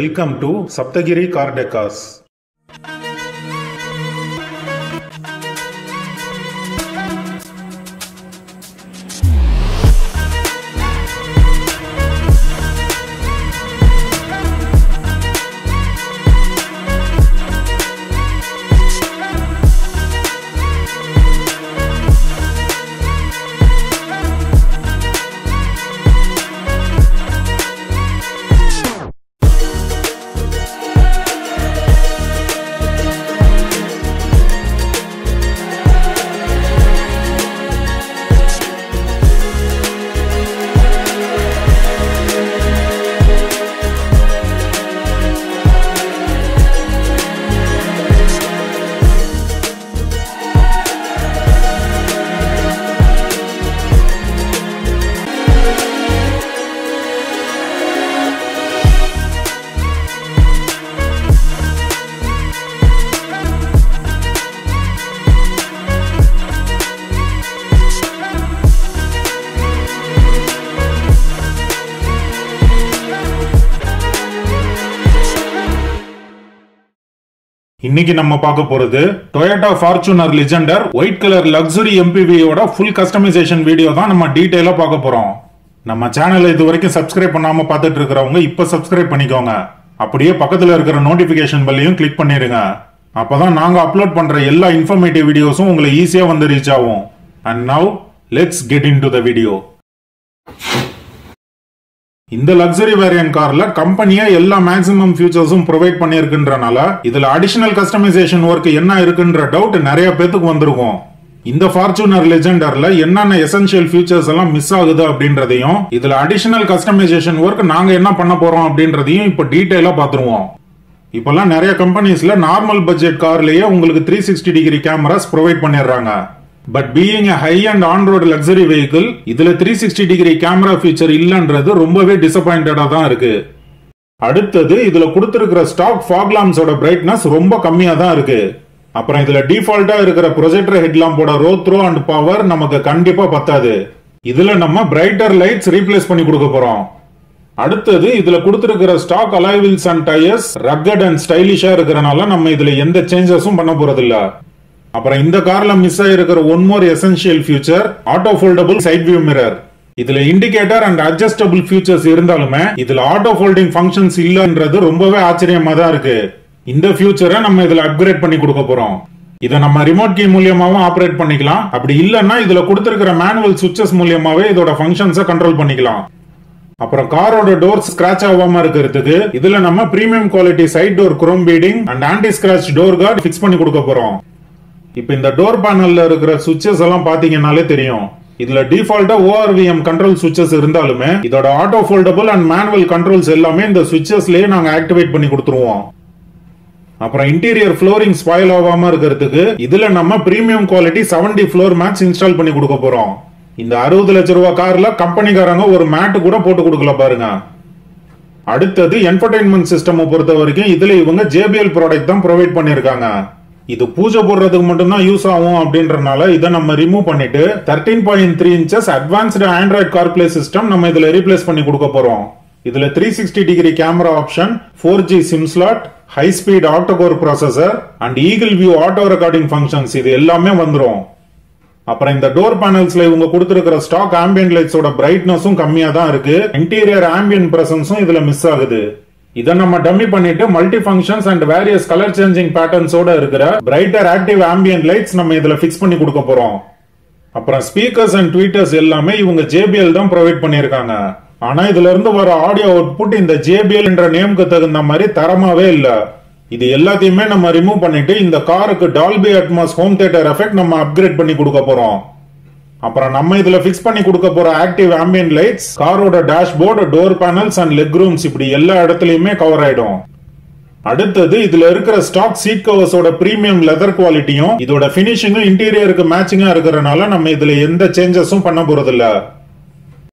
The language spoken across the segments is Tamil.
Welcome to Saptagiri Car Decors. இன்னைக்கு நம்ம பார்க்க போறது Toyota Fortuner Legender white colour luxury MPV யோட ஃபுல் கஸ்டமைசேஷன் வீடியோ தான் நம்ம டீடைலா பார்க்க போறோம். நம்ம சேனலை இதுவரைக்கும் சப்ஸ்கிரைப் பண்ணாம பார்த்துட்டு இருக்கிறவங்க இப்ப சப்ஸ்கிரைப் பண்ணிக்கோங்க. அப்படியே பக்கத்துல இருக்கிற நோட்டிபிகேஷன் பெல்லையும் கிளிக் பண்ணிருங்க. அப்பதான் நாங்க அப்லோட் பண்ற எல்லா இன்ஃபர்மேட்டிவ் வீடியோஸும் உங்களுக்கு ஈஸியா வந்து ரீச் ஆகும். And now let's get into the video. இந்த லக்ஸரி வேரியன்ட் கார்ல கம்பெனியா எல்லா மேக்ஸிமம் ஃபியூச்சர்ஸும் ப்ரொவைட் பண்ணிருக்குன்றனால இதுல அடிஷனல் கஸ்டமைசேஷன் ஒர்க் என்ன இருக்குன்ற டவுட் நிறைய பேத்துக்கு வந்திருக்கும். இந்த ஃபார்ச்சூனர் லெஜெண்டர்ல என்னென்ன எசென்ஷியல் ஃபியூச்சர்ஸ் எல்லாம் மிஸ் ஆகுது அப்படின்றதையும் இதுல அடிஷனல் கஸ்டமைசேஷன் ஒர்க் நாங்க என்ன பண்ண போறோம் அப்படின்றதையும் இப்ப டீடைலா பாத்துருவோம். இப்பெல்லாம் நிறைய கம்பெனிஸ்ல நார்மல் பட்ஜெட் கார்லயே உங்களுக்கு 360 டிகிரி கேமராஸ் ப்ரொவைட் பண்ணிடுறாங்க. But being a high-end on-road luxury vehicle, இதுல 360 டிகிரி கேமரா ஃபீச்சர் இல்லன்றது ரொம்பவே டிசப்பாயிண்டடா தான் இருக்கு. அடுத்தது இதுல கொடுத்திருக்கிற ஸ்டாக் ஃபாக் லாம்ப்ஸோட பிரைட்னஸ் ரொம்ப கம்மியா தான் இருக்கு. அப்புறம் இதுல டிஃபால்ட்டா இருக்கிற ப்ரொஜெக்டர் ஹெட்லாம்போட ரோ த்ரோ அண்ட் பவர் நமக்கு கண்டிப்பா பத்தாது. இதுல நம்ம பிரைட்டர் லைட்ஸ் ரீப்ளேஸ் பண்ணி கொடுக்க போறோம். அடுத்தது இதுல கொடுத்திருக்கிற stock alloy wheels and tyres rugged and ஸ்டைலிஷா இருக்கிறனால நம்ம இதுல எந்த சேஞ்சஸும் பண்ண போறது இல்ல. அப்புறம் இந்த கார்ல மிஸ் ஆயிருக்கிற one more essential feature auto foldable side view mirror. இதுல இண்டிகேட்டர் அண்ட் அட்ஜஸ்டபிள் ஃபியூச்சர்ஸ் இருந்தாலுமே இதுல ஆட்டோ ஃபோல்டிங் ஃபங்க்ஷன்ஸ் இல்லன்றது ரொம்பவே ஆச்சரியமா தான் இருக்கு. இந்த ஃபியூச்சரை நம்ம இதுல அப்கிரேட் பண்ணி கொடுக்க போறோம். இதை நம்ம ரிமோட் கீ மூலியமாவும் ஆபரேட் பண்ணிக்கலாம். அப்படி இல்லன்னா இதுல கொடுத்திருக்கிற மேனுவல் சுவிட்சஸ் மூலியமாவே இதோட ஃபங்க்ஷன்ஸை கண்ட்ரோல் பண்ணிக்கலாம். அப்புறம் காரோட டோர் ஸ்கிராச் ஆகாம இருக்கிறதுக்கு இதுல நம்ம premium quality side door chrome beading and anti scratch door guard fix பண்ணி கொடுக்க போறோம். இப்ப இந்த டோர் பேனல்ல இருக்கிற சுவிட்சஸ் எல்லாம் பாத்தீங்கன்னாலே தெரியும். இதுல டிஃபால்ட்டா ORVM கண்ட்ரோல் சுவிட்சஸ் இருந்தாலுமே இதோட auto foldable and manual controls எல்லாமே இந்த சுவிட்சஸ்லயே நாங்க ஆக்டிவேட் பண்ணி கொடுத்துருவோம். அப்புறம் இன்டீரியர் ஃப்ளோரிங் ஸ்பாயில் ஆகாம இருக்கிறதுக்கு இதுல நம்ம premium quality 70 floor mats install பண்ணி கொடுக்க போறோம். இந்த 60 லட்சம் ரூபாய் கார்ல கம்பெனிக்காரங்க ஒரு மேட் கூட போட்டு கொடுக்கல பாருங்க. அடுத்தது என்டர்டைன்மெண்ட் சிஸ்டம் பொறுத்த வரைக்கும் இதுல இவங்க JBL ப்ராடக்ட் தான் ப்ரொவைட் பண்ணிருக்காங்க. இது பூஜை போடுறதுக்கு மட்டும்தான் யூஸ் ஆகும் அப்படின்றனால இதை நம்ம ரிமூவ் பண்ணிட்டு 13.3 inches advanced Android CarPlay system நம்ம இதுல ரீப்ளேஸ் பண்ணி கொடுக்க போறோம். இதுல 360 degree camera option, 4G sim slot, high speed auto core processor and eagle view auto recording functions இது எல்லாமே வந்துரும். அப்புறம் இந்த டோர் பேனல்ஸ்ல இவங்க கொடுத்திருக்கிற ஸ்டாக் ஆம்பியன்ட் லைட்ஸோட பிரைட்னஸும் கம்மியா தான் இருக்கு. இன்டீரியர் ஆம்பியன்ட் பிரசன்ஸும் இதுல மிஸ் ஆகுது. இதை நம்ம டம்மி பண்ணிட்டு multi functions and various colour changing பேட்டர்ன்ஸோட இருக்கிற பிரைட்டர் ஆக்டிவ் ஆம்பியன்ட் லைட்ஸ் நம்ம இதுல பிக்ஸ் பண்ணி கொடுக்க போறோம். அப்புறம் ஸ்பீக்கர்ஸ் அண்ட் ட்வீட்டர்ஸ் எல்லாமே இவங்க JBL தான் ப்ரொவைட் பண்ணிருக்காங்க. ஆனா இதுல இருந்து வர ஆடியோ அவுட்புட் இந்த JBL என்ற நேமுக்கு தகுந்த மாதிரி தரமாவே இல்ல. இது எல்லாத்தையுமே நம்ம ரிமூவ் பண்ணிட்டு இந்த காருக்கு Dolby Atmos home theatre effect நம்ம அப்கிரேட் பண்ணி கொடுக்க போறோம். அப்புறம் நம்ம இதுல பிக்ஸ் பண்ணி கொடுக்க போற ஆக்டிவ் ஆம்பியன்ட் லைட்ஸ் காரோட dashboard, door panels and leg rooms இப்படி எல்லா இடத்துலயுமே கவர் ஆயிடும். அடுத்தது இதுல இருக்கிற ஸ்டாக் சீட் கவர்ஸோட பிரீமியம் லெதர் குவாலிட்டியும் இதோட பினிஷிங்கும் இன்டீரியருக்கு மேட்சிங்கா இருக்கிறனால நம்ம இதுல எந்த சேஞ்சஸும் பண்ண போறது இல்ல.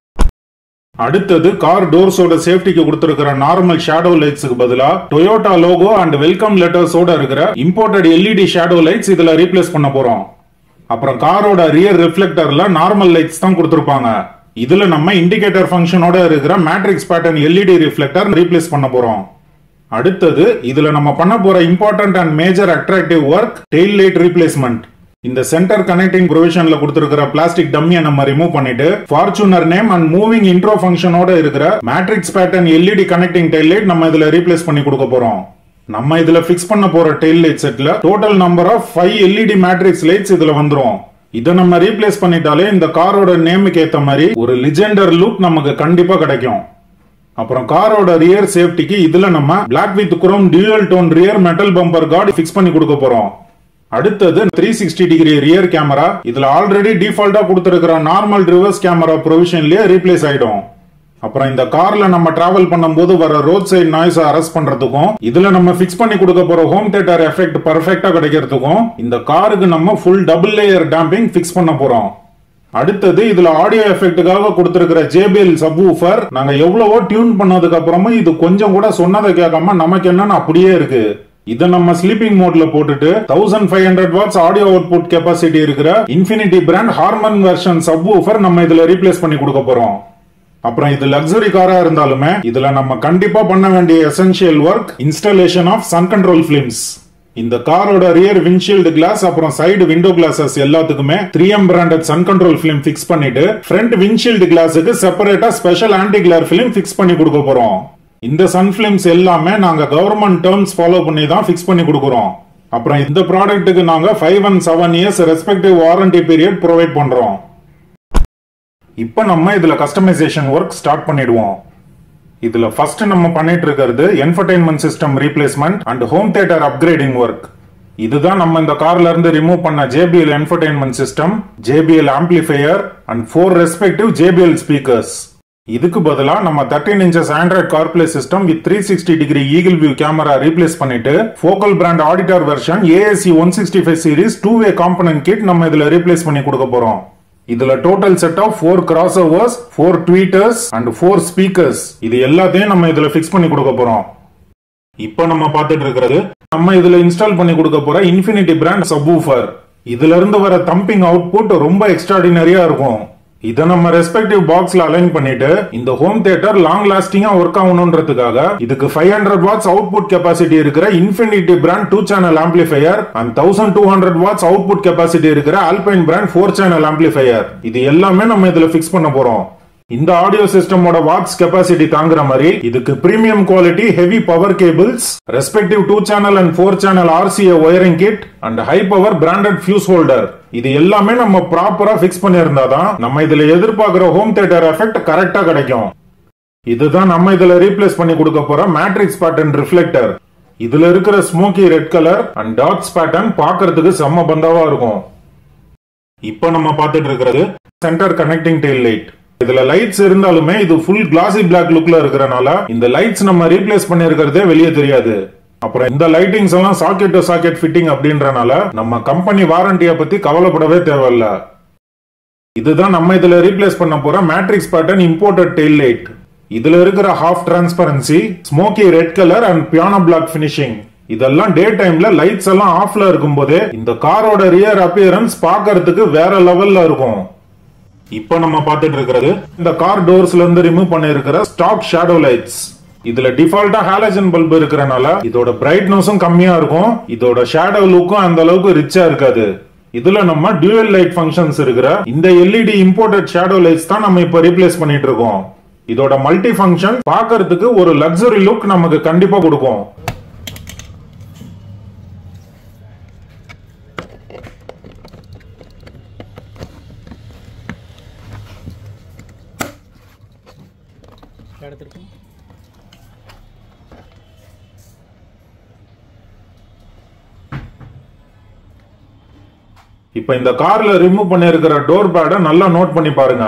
அடுத்தது கார் டோர்ஸோட சேஃப்டிக்கு கொடுத்திருக்கிற நார்மல் ஷேடோ லைட்ஸ்க்கு பதிலா டொயோட்டா லோகோ அண்ட் வெல்கம் லெட்டர்ஸோட இருக்கிற இம்போர்ட்டட் LED ஷேடோ லைட்ஸ் இதுல ரீப்ளேஸ் பண்ண போறோம். அப்புறம் காரோட ரியர் ரிஃப்ளெக்டர்ல நார்மல் லைட்ஸ் தான் கொடுத்திருப்பாங்க. இதுல நம்ம இண்டிகேட்டர் ஃபங்க்ஷனோட இருக்கிற matrix pattern LED reflector replace பண்ண போறோம். அடுத்தது இதுல நம்ம பண்ண போற important and major attractive work tail light replacement. இந்த சென்டர் கனெக்டிங் ப்ரொவிஷன்ல கொடுத்திருக்கிற பிளாஸ்டிக் டம்மியை நம்ம ரிமூவ் பண்ணிட்டு Fortuner name and moving intro ஃபங்க்ஷனோட இருக்கிற matrix pattern LED connecting tail light நம்ம இதுல ரீப்ளேஸ் பண்ணி கொடுக்க போறோம். நம்ம இதுல பிக்ஸ் பண்ண போற டெயில் லைட் செட்ல total number of 5 LED matrix lights இதுல வந்துரும். இதை நம்ம ரீப்ளேஸ் பண்ணிட்டாலே இந்த காரோட நேமுக்கு ஏத்த மாதிரி ஒரு லிஜெண்டர் லுக் நமக்கு கண்டிப்பா கிடைக்கும். அப்புறம் காரோட ரியர் சேஃப்டிக்கு இதுல நம்ம black with chrome dual tone rear metal bumper guard fix பண்ணி கொடுக்க போறோம். அடுத்தது 360 டிகிரி ரியர் கேமரா இதுல ஆல்ரெடி டிஃபால்ட்டா கொடுத்திருக்கிற நார்மல் ரிவர்ஸ் கேமரா ப்ரொவிஷன்லயே ரீப்ளேஸ் ஆயிடும். அப்புறம் இந்த கார்ல நம்ம டிராவல் பண்ணும்போது வர ரோட் சைடு நாய்ஸ் அரெஸ்ட் பண்றதுக்கும் இதுல நம்ம பிக்ஸ் பண்ணி கொடுக்க போற ஹோம் தியேட்டர் எஃபெக்ட் பெர்ஃபெக்ட்டா கிடைக்கிறதுக்கும் இந்த காருக்கு நம்ம full double layer damping fix பண்ண போறோம். அடுத்தது இதுல ஆடியோ எஃபெக்ட்டுக்காக கொடுத்திருக்கிற JBL சப்வூஃபர் நாங்க எவ்வளவோ டியூன் பண்ணதுக்கு அப்புறமா இது கொஞ்சம் கூட சொன்னதை கேட்காம நமக்கு என்னன்னு அப்படியே இருக்கு. இதை நம்ம ஸ்லீப்பிங் மோட்ல போட்டுட்டு 1500 வாட்ஸ் ஆடியோ அவுட்புட் கெபாசிட்டி இருக்கிற Infinity brand Harman version subwoofer நம்ம இதுல ரீப்ளேஸ் பண்ணி கொடுக்க போறோம். அப்புறம் இது லக்ஸரி காரா இருந்தாலுமே இதுல நம்ம கண்டிப்பா பண்ண வேண்டிய essential work installation of sun control films. இந்த காரோட ரியர் விண்ட்ஷீல்டு கிளாஸ் அப்புறம் சைடு விண்டோ கிளாஸஸ் எல்லாத்துக்குமே 3M branded sun control film fix பண்ணிட்டு ஃப்ரண்ட் விண்ட்ஷீல்டு கிளாஸுக்கு செப்பரேட்டா special anti glare film fix பண்ணி கொடுக்க போறோம். இந்த சன் பிலிம்ஸ் எல்லாமே நாங்க கவர்மெண்ட் டர்ம்ஸ் ஃபாலோ பண்ணி தான் பிக்ஸ் பண்ணி கொடுக்கறோம். அப்புறம் இந்த ப்ராடக்ட்டுக்கு நாங்க 5 and 7 years respective warranty period provide பண்றோம். இப்போ நம்ம இதுல கஸ்டமைசேஷன் ஒர்க் ஸ்டார்ட் பண்ணிடுவோம். இதுல ஃபர்ஸ்ட் நம்ம பண்ணிட்டு இருக்கிறது entertainment system replacement and home theatre upgrading work. இதுதான் நம்ம இந்த கார்ல இருந்து ரிமூவ் பண்ண JBL entertainment system, JBL amplifier and 4 respective JBL speakers. இதுக்கு பதிலா நம்ம 13 inches Android CarPlay system with 360 degree eagle view camera replace பண்ணிட்டு Focal brand auditor version AAC 165 series 2-way component kit நம்ம இதுல ரீப்ளேஸ் பண்ணி கொடுக்க போறோம். இதுல total set of 4 crossovers, 4 tweeters and 4 speakers இது எல்லாத்தையும் நம்ம இதுல பிக்ஸ் பண்ணி கொடுக்க போறோம். இப்போ நம்ம பார்த்துட்டு இருக்கிறது நம்ம இதுல இன்ஸ்டால் பண்ணி கொடுக்க போற இன்ஃபினிட்டி பிராண்ட் சப்வூஃபர். இதுல இருந்து வர தம்பிங் அவுட்புட் ரொம்ப எக்ஸ்ட்ராடினரியா இருக்கும். இதை நம்ம ரெஸ்பெக்டிவ் பாக்ஸ்ல அலைன் பண்ணிட்டு இந்த ஹோம் தியேட்டர் லாங் லாஸ்டிங்கா ஒர்க் ஆகணும்ன்றதுக்காக இதுக்கு 500 வாட்ஸ் அவுட்புட் கெபாசிட்டி இருக்கிற Infinity brand 2 channel amplifier and 1200 watts output capacity இருக்கிற ஆல்பைன் பிராண்ட் 4 சேனல் ஆம்பிளிஃபையர் இது எல்லாமே நம்ம இதுல பிக்ஸ் பண்ண போறோம். இந்த ஆடியோ சிஸ்டமோட வாட்ஸ் கெபாசிட்டி தாங்குற மாதிரி இதுக்கு premium quality heavy power cables, respective 2 channel and 4 channel RCA wiring kit and high power branded fuse holder இது எல்லாமே நம்ம ப்ராப்பரா பிக்ஸ் பண்ணியிருந்தாதான் நம்ம இதுல எதிர்பார்க்கிற ஹோம் தியேட்டர் எஃபெக்ட் கரெக்டா கிடைக்கும். இதுதான் நம்ம இதுல ரீப்ளேஸ் பண்ணி கொடுக்க போற மேட்ரிக்ஸ் பேட்டர்ன் ரிஃப்ளெக்டர். இதுல இருக்கிற smoky red colour and dots pattern பார்க்கிறதுக்கு செம்ம பந்தாவா இருக்கும். இப்போ நம்ம பார்த்துட்டு இருக்கிறது சென்டர் கனெக்டிங் டெயில் லைட். இதுல லைட்ஸ் இருந்தாலுமே இது ஃபுல் கிளாசி பிளாக் லுக்ல இருக்கிறனால இந்த லைட்ஸ் நம்ம ரீப்ளேஸ் பண்ணி இருக்கிறதே வெளியே தெரியாது. அப்புறம் இந்த லைட்டிங்ஸ் எல்லாம் சாக்கெட் டு சாக்கெட் ஃபிட்டிங் அப்படின்றனால நம்ம கம்பெனி வாரண்டியை பத்தி கவலைப்படவே தேவையில்ல. இதுதான் நம்ம இதுல ரீப்ளேஸ் பண்ண போற matrix pattern imported tail light. இதுல இருக்கிற half transparency, smoky red colour and piano black finishing இதெல்லாம் டே டைம்ல லைட்ஸ் எல்லாம் ஆஃப்ல இருக்கும் போதே இந்த காரோட ரியர் அப்பியரன்ஸ் பார்க்கிறதுக்கு வேற லெவல்ல இருக்கும். இப்போ நம்ம பார்த்துட்டு இருக்கிறது இந்த கார் டோர்ஸ்ல இருந்து ரிமூவ் பண்ணி இருக்கிற ஸ்டாக் ஷேடோ லைட்ஸ். இதுல டிஃபால்ட்டா ஹாலஜன் பல்ப் இருக்கறனால இதோட பிரைட்னஸும் கம்மியா இருக்கும், இதோட ஷேடோ லுக்கும் அந்த அளவுக்கு ரிச்சா இருக்காது. இதுல நம்ம டியூயல் லைட் ஃபங்க்ஷன்ஸ் இருக்கிற இந்த LED இம்போர்ட்டட் ஷேடோ லைட்ஸ் தான் நம்ம இப்ப ரீப்ளேஸ் பண்ணிட்டு இருக்கோம். இதோட மல்டி ஃபங்க்ஷன் பார்க்கிறதுக்கு ஒரு லக்ஸரி லுக் நமக்கு கண்டிப்பா கொடுக்கும். இப்ப இந்த கார்ல ரிமூவ் பண்ணிருக்கிற டோர் பேட நல்லா நோட் பண்ணி பாருங்க.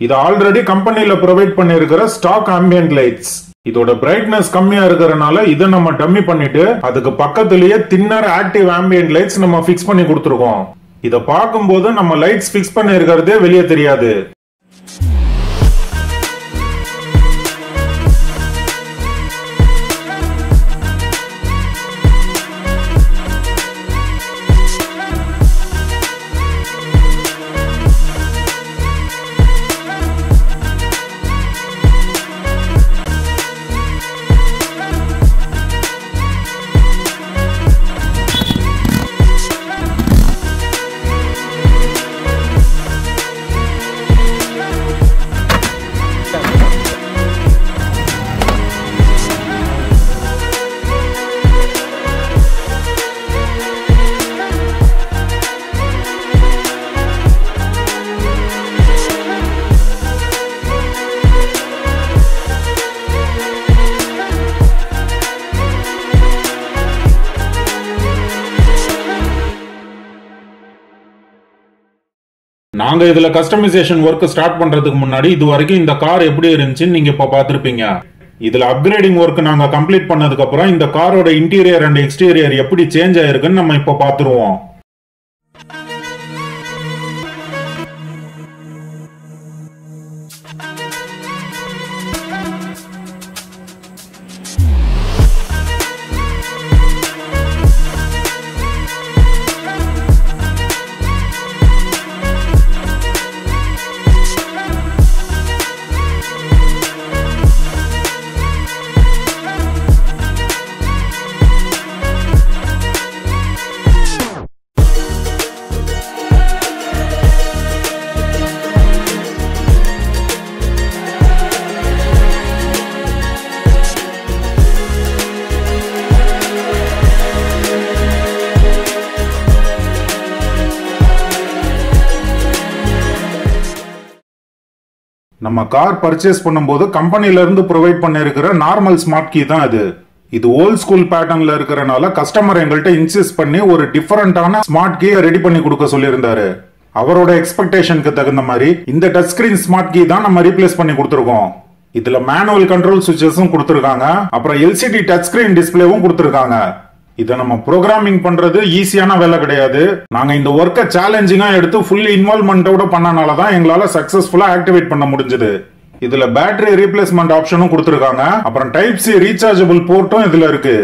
இது ஆல்ரெடி கம்பெனில ப்ரொவைட் பண்ணிருக்கிற ஸ்டாக் ஆம்பியன்ட் லைட்ஸ். இதோட பிரைட்னஸ் கம்மியா இருக்கிறனால இதை நம்ம டம்மி பண்ணிட்டு அதுக்கு பக்கத்திலேயே தின்னர் ஆக்டிவ் ஆம்பியன்ட் லைட்ஸ் நம்ம பிக்ஸ் பண்ணி கொடுத்துருக்கோம். இதை பார்க்கும்போது நம்ம லைட்ஸ் பிக்ஸ் பண்ணி இருக்கிறதே வெளியே தெரியாது. நாங்க இதுல கஸ்டமைசேஷன் ஒர்க் ஸ்டார்ட் பண்றதுக்கு முன்னாடி இது வரைக்கும் இந்த கார் எப்படி இருந்துச்சுன்னு நீங்க இப்ப பாத்திருப்பீங்க. இதுல அப்கிரேடிங் ஒர்க் நாங்க கம்ப்ளீட் பண்ணதுக்கு அப்புறம் இந்த காரோட இன்டீரியர் அண்ட் எக்ஸ்டீரியர் எப்படி சேஞ்ச் ஆயிருக்குன்னு நம்ம இப்ப பாத்துருவோம். நம்ம கார் பர்ச்சேஸ் பண்ணும்போது கம்பெனில இருந்து ப்ரொவைட் பண்ணிருக்கிற நார்மல் ஸ்மார்ட் கீ தான் இது. இது ஓல்ட் ஸ்கூல் பேட்டர்ன்ல இருக்கறனால கஸ்டமர் எங்கள்கிட்ட இன்சிஸ்ட் பண்ணி ஒரு டிஃபரெண்டான ஸ்மார்ட் கீயை ரெடி பண்ணி கொடுக்க சொல்லியிருந்தாரு. அவரோட எக்ஸ்பெக்டேஷனுக்கு தகுந்த மாதிரி இந்த டச் ஸ்கிரீன் ஸ்மார்ட் கீ தான் நம்ம ரீப்ளேஸ் பண்ணி கொடுத்துருக்கோம். இதுல மேனுவல் கண்ட்ரோல் சுவிட்சஸும் கொடுத்துருக்காங்க, அப்புறம் எல்சிடி டச் ஸ்கிரீன் டிஸ்பிளேவும் கொடுத்துருக்காங்க. இதை நம்ம ப்ரோக்ராமிங் பண்றது ஈஸியான வேலை கிடையாது. நாங்க இந்த ஒர்க்கை சேலஞ்சிங்கா எடுத்து ஃபுல்லி இன்வால்வ்மெண்டோட பண்ணனாலதான் எங்களால சக்சஸ்ஃபுல்லா ஆக்டிவேட் பண்ண முடிஞ்சது. இதுல பேட்டரி ரீப்ளேஸ்மெண்ட் ஆப்ஷனும் கொடுத்துருக்காங்க, அப்புறம் டைப் சி ரீசார்ஜபிள் போர்ட்டும் இதுல இருக்கு.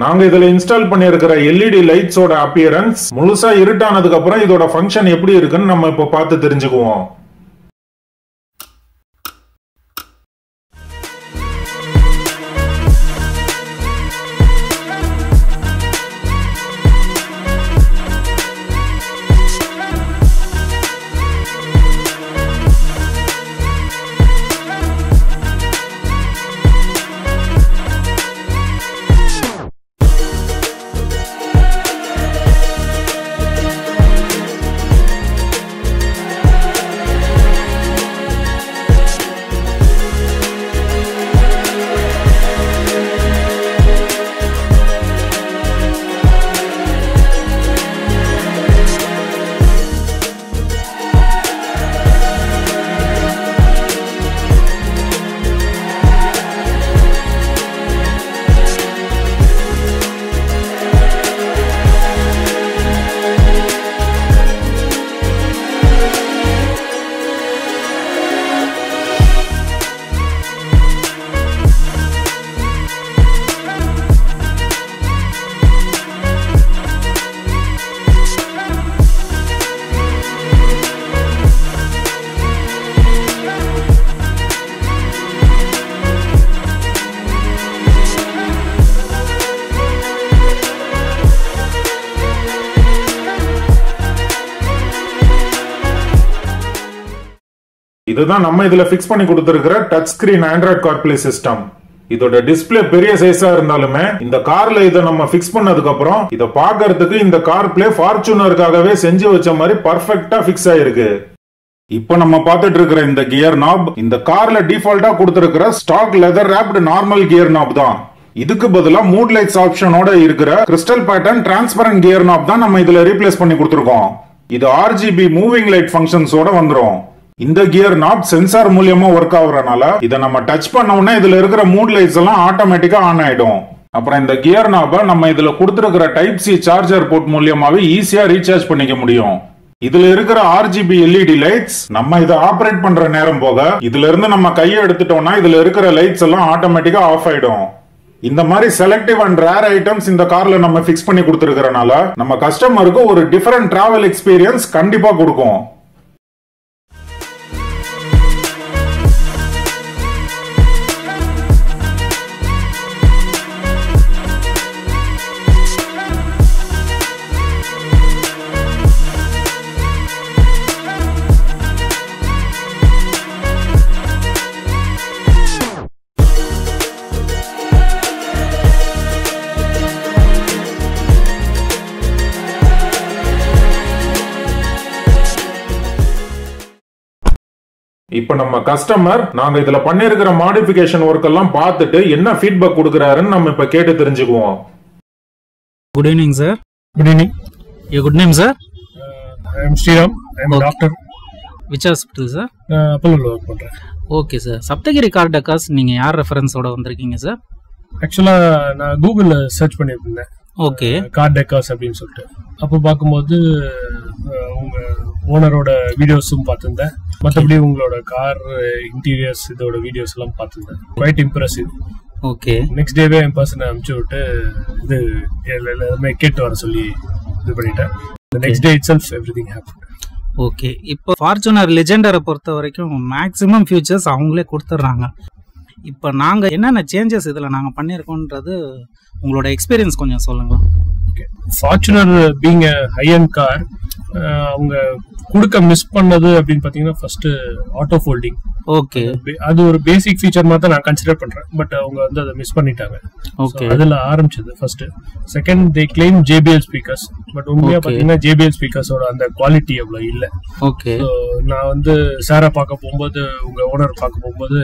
நாங்க இதுல இன்ஸ்டால் பண்ணியிருக்கிற LED லைட்ஸோட அப்பியரன்ஸ் முழுசா இருட்டானதுக்கு அப்புறம் இதோட ஃபங்க்ஷன் எப்படி இருக்குன்னு நம்ம இப்ப பார்த்து தெரிஞ்சுக்குவோம். இதுதான் நம்ம இதுல பிக்ஸ் பண்ணி கொடுத்திருக்கிற touch screen Android CarPlay system. இதோட டிஸ்பிளே பெரிய சைஸா இருந்தாலுமே இந்த கார்ல இதை நம்ம பிக்ஸ் பண்ணதுக்கு அப்புறம் இதை பார்க்கிறதுக்கு இந்த கார்ப்ளே ஃபார்ச்சுனருக்காகவே செஞ்சு வச்ச மாதிரி பர்ஃபெக்ட்டா பிக்ஸ் ஆயிருக்கு. இப்போ நம்ம பார்த்துட்டு இருக்கிற இந்த கியர் நாப் இந்த கார்ல டிஃபால்ட்டா கொடுத்திருக்கிற ஸ்டாக் லெதர் ராப்டு நார்மல் கியர் நாப் தான். இதுக்கு பதிலா மூட் லைட்ஸ் ஆப்ஷனோட இருக்கிற கிறிஸ்டல் பேட்டர்ன் டிரான்ஸ்பரண்ட் கியர் நாப் தான் நம்ம இதுல ரீப்ளேஸ் பண்ணி கொடுத்திருக்கோம். இது RGB மூவிங் லைட் ஃபங்க்ஷன்ஸோட வந்துரும். இந்த கியர் நாப் சென்சார் மூலமா ஒர்க் ஆகுறனால இதை நம்ம டச் பண்ண உடனே இதுல இருக்கிற மூட் லைட்ஸ் எல்லாம் ஆட்டோமேட்டிக்கா ஆன் ஆயிடும். அப்புறம் இந்த கியர் நாப நம்ம இதுல கொடுத்திருக்கிற டைப் சி சார்ஜர் போர்ட் மூலமாவே ஈஸியா ரீசார்ஜ் பண்ணிக்க முடியும். இதுல இருக்கிற RGB LED லைட்ஸ் நம்ம இதை ஆபரேட் பண்ற நேரம் போக இதுல இருந்து நம்ம கையை எடுத்துட்டோம்னா இதுல இருக்கிற லைட்ஸ் எல்லாம் ஆட்டோமேட்டிக்கா ஆஃப் ஆயிடும். இந்த மாதிரி செலக்டிவ் அண்ட் ரேர் ஐட்டம்ஸ் இந்த கார்ல நம்ம பிக்ஸ் பண்ணி கொடுத்திருக்கிறனால நம்ம கஸ்டமருக்கு ஒரு டிஃபரெண்ட் டிராவல் எக்ஸ்பீரியன்ஸ் கண்டிப்பா கொடுக்கும். இப்ப நம்ம கஸ்டமர் நாங்க இதுல பண்ணிருக்கிற மாடிஃபிகேஷன் ஒர்க் எல்லாம் பார்த்துட்டு என்ன ஃபீட்பேக் கொடுக்கறாருன்னு நம்ம இப்ப கேட்டு தெரிஞ்சுக்குவோம். Good evening, sir. Good evening. Your good name, sir? I am Sriram. I am a doctor. Which hospital, sir? Apollo work பண்றேன். Okay, sir. சப்தகிரி கார் டெக்காஸ் நீங்க யார் ரெஃபரன்ஸோட வந்திருக்கீங்க, சார்? ஆக்சுவலா நான் கூகுள்ல சர்ச் பண்ணிட்டு இருந்தேன். ஓகே. கார் டெக்காஸ் அப்படின்னு சொல்லிட்டு அப்போ பார்க்கும்போது உங்க ஓனரோட வீடியோஸும் பார்த்துருந்தேன். மற்றபடி உங்களோட கார் இன்டீரியர்ஸ் இதோட வீடியோஸ் எல்லாம் பார்த்துருந்தேன். Quite impressive. ஓகே. நெக்ஸ்ட் டேவே என் பர்சனை அனுப்பிச்சு விட்டு இது எல்லாமே கேட்டு வர சொல்லி இது பண்ணிட்டேன். Next day itself everything happen. Okay. இப்போ ஃபார்ச்சுனர் லெஜெண்டரை பொறுத்த வரைக்கும் மேக்ஸிமம் ஃபியூச்சர்ஸ் அவங்களே கொடுத்துட்றாங்க. இப்போ நாங்கள் என்னென்ன சேஞ்சஸ் இதில் நாங்கள் பண்ணியிருக்கோன்றது உங்களோட எக்ஸ்பீரியன்ஸ் கொஞ்சம் சொல்லுங்களா. Okay. Fortuner being a high and car அவங்க கொடுக்க மிஸ் பண்ணது அப்படின்னு பார்த்தீங்கன்னா ஃபர்ஸ்ட் ஆட்டோ ஃபோல்டிங். ஓகே. அது ஒரு பேசிக் ஃபீச்சர் மாதிரி தான் நான் கன்சிடர் பண்றேன். பட் அவங்க வந்து அதை மிஸ் பண்ணிட்டாங்க. ஓகே. அதுல ஆரம்பிச்சது first. Second they claim JBL speakers. But உண்மையா பாத்தீங்கன்னா JBL ஸ்பீக்கர்ஸோட அந்த குவாலிட்டி அவ்வளவு இல்ல. ஓகே. நான் வந்து சாரா பார்க்க போகும்போது உங்க ஓனர் பார்க்க போகும்போது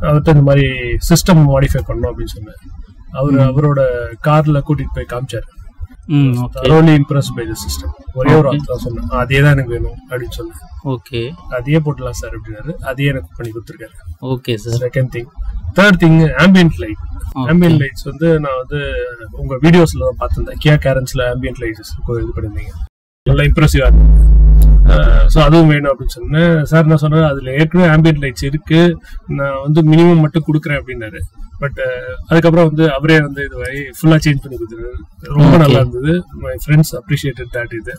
அவர்கிட்ட இந்த மாதிரி சிஸ்டம் மாடிஃபை பண்ணணும் அப்படின்னு சொன்னேன். அவரோட கார்ல கூட்டிட்டு போய் காமிச்சாரு. thoroughly impressed by the system. ஒரே ஒரு வார்த்தை சொன்னேன், அதே தான் எனக்கு வேணும் அப்படின்னு சொன்னேன். ஓகே. அதையே போட்டலாம் சார் அப்படின்னாரு. அதையே எனக்கு பண்ணி கொடுத்துருக்காரு. Okay sir. Second thing. Third thing ambient light. Ambient lights வந்து நான் வந்து உங்க வீடியோஸ்ல தான் பார்த்திருந்தேன். கியா கேரன்ஸ்ல ஆம்பியன்ட் லைட்ஸ் இது பண்ணிருந்தீங்க. நல்லா இம்ப்ரெசிவா இருந்தது. ஸோ அதுவும் வேணும் அப்படின்னு சொன்னேன். சார் நான் சொன்னேன் அதுல ஏற்கனவே ஆம்பியன்ட் லைட்ஸ் இருக்கு, நான் வந்து மினிமம் மட்டும் கொடுக்குறேன் அப்படின்னாரு. பட் அதுக்கப்புறம் வந்து அவரே வந்து இது ஃபுல்லா சேஞ்ச் பண்ணி கொடுத்துருக்காரு. ரொம்ப நல்லா இருந்தது. My friends appreciated that. இது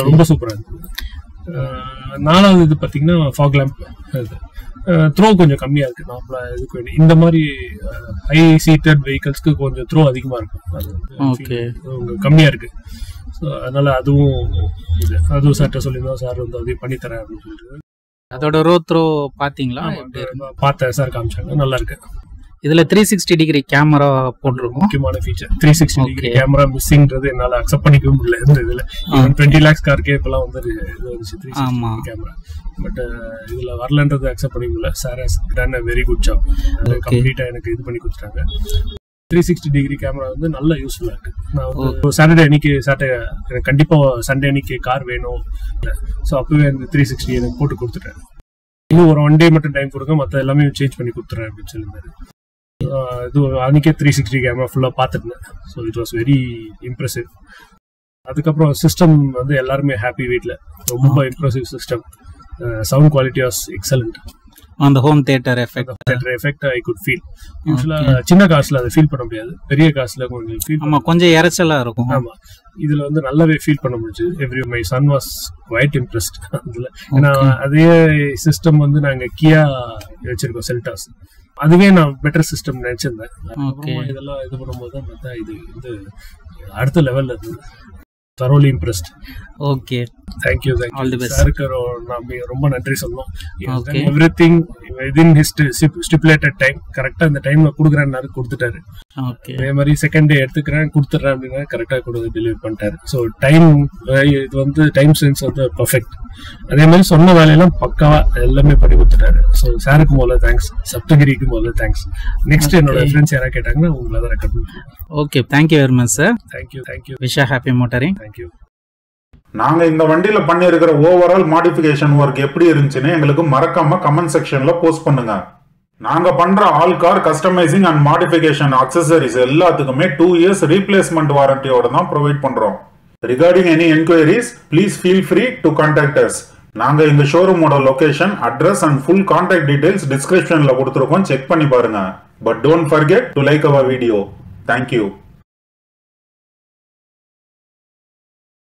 ரொம்ப சூப்பரா இருந்தது. 4வது இது பாத்தீங்கன்னா ஃபாக் லேம்ப். த்ரோ கொஞ்சம் கம்மியா இருக்கு. நார்மலா இதுக்கு வேணும் இந்த மாதிரி ஹை சீட்டட் வெஹிக்கல்ஸ்க்கு கொஞ்சம் த்ரோ அதிகமா இருக்கும், அது கம்மியா இருக்கு. ஸோ அதனால அதுவும் சார்ட்ட சொல்லியிருந்தோம். சார் வந்து அதையும் பண்ணித்தரேன் அப்படின்னு சொல்லிட்டு. அதோட ரோ த்ரோ பாத்தீங்களா? பார்த்தேன், சார் காமிச்சாங்க, நல்லா இருக்கு. இதுல 360 டிகிரி கேமரா போட்டிருக்கும். முக்கியமான ஃபீச்சர் 360 டிகிரி கேமரா. மிஸ்ஸிங்கிறது என்னால அக்செப்ட் பண்ணிக்க முடியல இந்த இதுல. 20 lakhs கார்க்கே இப்பெல்லாம் வந்து இது வந்துச்சு 360 கேமரா. பட் இதுல வரலன்றது அக்செப்ட் பண்ணிக்க முடியல. Sir has done a very good job. கம்ப்ளீட்டா எனக்கு இது பண்ணி கொடுத்துட்டாங்க. 360 டிகிரி கேமரா வந்து நல்ல யூஸ்ஃபுல்லா இருக்கு. நான் வந்து சாட்டர்டே அன்னைக்கு எனக்கு கண்டிப்பா சண்டே அன்னைக்கு கார் வேணும். ஸோ அப்பவே அந்த 360 எனக்கு போட்டு கொடுத்துட்டேன். இன்னும் ஒரு 1 day மட்டும் டைம் கொடுங்க, மற்ற எல்லாமே சேஞ்ச் பண்ணி கொடுத்துறேன் அப்படின்னு சொல்லியிருந்தாரு. இது அன்னைக்கே 360 கேமரா ஃபுல்லா பார்த்துருந்தேன். So it was very impressive. அதுக்கப்புறம் சிஸ்டம் வந்து எல்லாருமே ஹாப்பி. வீட்டில் ரொம்ப impressive system. Sound quality was excellent. அந்த home theatre effect I good feel. யூசுவலா சின்ன காசுல அதை ஃபீல் பண்ண முடியாது, பெரிய காசுல கொஞ்சம் ஃபீல். ஆமா, கொஞ்சம் இறைச்சலா இருக்கும். ஆமா, இதுல வந்து நல்லாவே ஃபீல் பண்ண முடிஞ்சு. My son was quite impressed அதுல. ஏன்னா அதே சிஸ்டம் வந்து நாங்க கியா வச்சிருக்கோம், செல்டாஸ். அதுவே நான் பெட்டர் சிஸ்டம் நினைச்சிருந்தேன். இதெல்லாம் இது பண்ணும்போது தான் பார்த்தா இது அடுத்த லெவல்ல இருந்தது. thoroughly impressed. Okay, thank you all the best. சாருக்கு நான் ரொம்ப நன்றி சொல்லணும். everything within his stipulated time கரெக்டா இந்த டைம்ல குடுக்குறேன்னாரு, கொடுத்துட்டாரு. அதே மாதிரி செகண்ட் டே எடுத்துக்கிறேன் கொடுத்துட்றேன் அப்படின்னா கரெக்டா கொடுத்து டெலிவரி பண்ணிட்டாரு. ஸோ டைம் இது வந்து டைம் சென்ஸ் வந்து பர்ஃபெக்ட். அதே மாதிரி சொன்ன வேலையெல்லாம் பக்காவா எல்லாமே பண்ணி கொடுத்துட்டாரு. ஸோ சாருக்கு முதல்ல தேங்க்ஸ், சப்தகிரிக்கு முதல்ல தேங்க்ஸ். நெக்ஸ்ட் என்னோட ஃப்ரெண்ட்ஸ் யாராவது கேட்டாங்கன்னா உங்களை தான் ரெக்கார்ட் பண்ணுறேன். Okay, thank you very much sir. Thank you. Wish you happy motoring. Thank you. நாங்க இந்த வண்டியில பண்ணி இருக்கிற ஓவரால் மாடிஃபிகேஷன் ஒர்க் எப்படி இருந்துச்சுன்னு எங்களுக்கு மறக்காம கமெண்ட் செக்ஷன்ல போஸ்ட் பண்ணுங்க. நாங்க பண்ற all car customising and modification accessories எல்லாத்துக்குமே 2 years ரீப்ளேஸ்மெண்ட் வாரண்டியோட தான் ப்ரொவைட் பண்றோம். Regarding any enquiries please feel free to contact us. நாங்க எங்க ஷோரூமோட location, address and full contact details டிஸ்கிரிப்ஷன்ல கொடுத்துருக்கோம், செக் பண்ணி பாருங்க. But don't forget to like our video. Thank you.